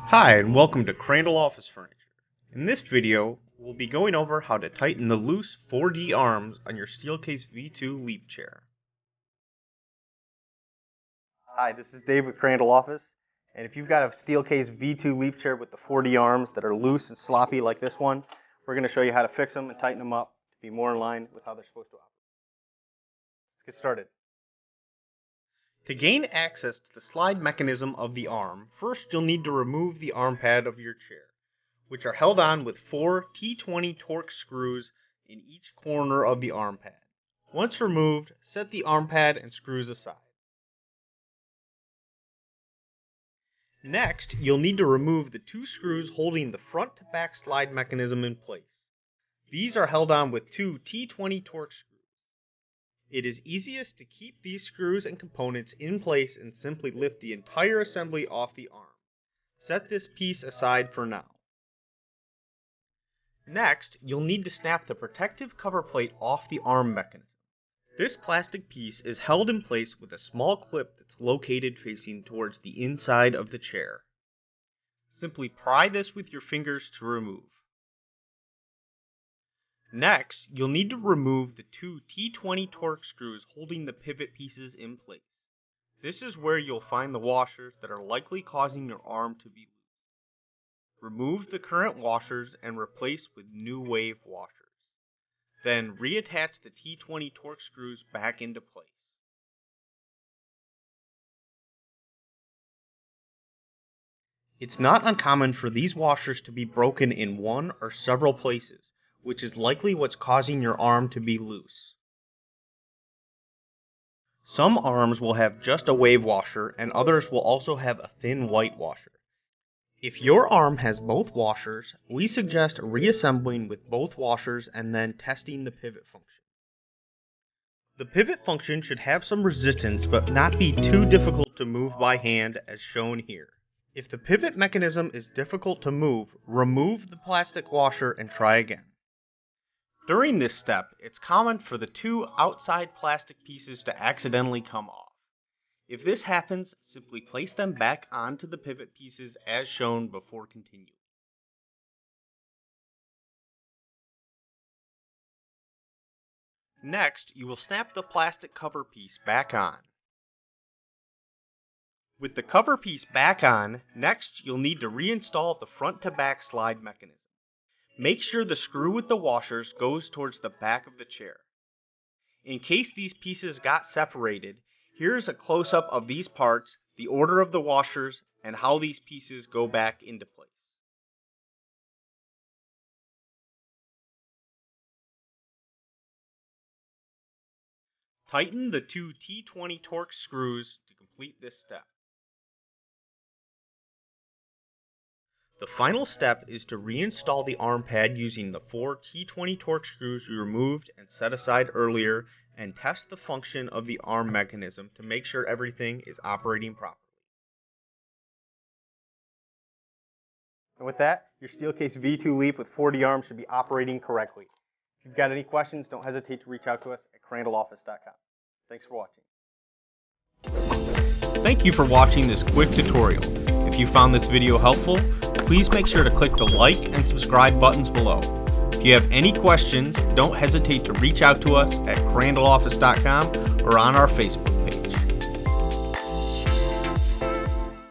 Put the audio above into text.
Hi, and welcome to Crandall Office Furniture. In this video, we'll be going over how to tighten the loose 4D arms on your Steelcase V2 Leap chair. Hi, this is Dave with Crandall Office, and if you've got a Steelcase V2 Leap chair with the 4D arms that are loose and sloppy like this one, we're going to show you how to fix them and tighten them up to be more in line with how they're supposed to operate. Let's get started. To gain access to the slide mechanism of the arm, first you'll need to remove the arm pad of your chair, which are held on with 4 T20 Torx screws in each corner of the arm pad. Once removed, set the arm pad and screws aside. Next, you'll need to remove the 2 screws holding the front to back slide mechanism in place. These are held on with 2 T20 Torx screws. It is easiest to keep these screws and components in place and simply lift the entire assembly off the arm. Set this piece aside for now. Next, you'll need to snap the protective cover plate off the arm mechanism. This plastic piece is held in place with a small clip that's located facing towards the inside of the chair. Simply pry this with your fingers to remove. Next, you'll need to remove the 2 T20 Torx screws holding the pivot pieces in place. This is where you'll find the washers that are likely causing your arm to be loose. Remove the current washers and replace with new wave washers. Then reattach the T20 Torx screws back into place. It's not uncommon for these washers to be broken in one or several places, which is likely what's causing your arm to be loose. Some arms will have just a wave washer, and others will also have a thin white washer. If your arm has both washers, we suggest reassembling with both washers and then testing the pivot function. The pivot function should have some resistance but not be too difficult to move by hand as shown here. If the pivot mechanism is difficult to move, remove the plastic washer and try again. During this step, it's common for the 2 outside plastic pieces to accidentally come off. If this happens, simply place them back onto the pivot pieces as shown before continuing. Next, you will snap the plastic cover piece back on. With the cover piece back on, next you'll need to reinstall the front to back slide mechanism. Make sure the screw with the washers goes towards the back of the chair. In case these pieces got separated, here's a close-up of these parts, the order of the washers, and how these pieces go back into place. Tighten the 2 T20 Torx screws to complete this step. The final step is to reinstall the arm pad using the 4 T20 Torx screws we removed and set aside earlier, and test the function of the arm mechanism to make sure everything is operating properly. And with that, your Steelcase V2 Leap with 4D arms should be operating correctly. If you've got any questions, don't hesitate to reach out to us at crandalloffice.com. Thanks for watching. Thank you for watching this quick tutorial. If you found this video helpful, please make sure to click the like and subscribe buttons below. If you have any questions, don't hesitate to reach out to us at crandalloffice.com or on our Facebook.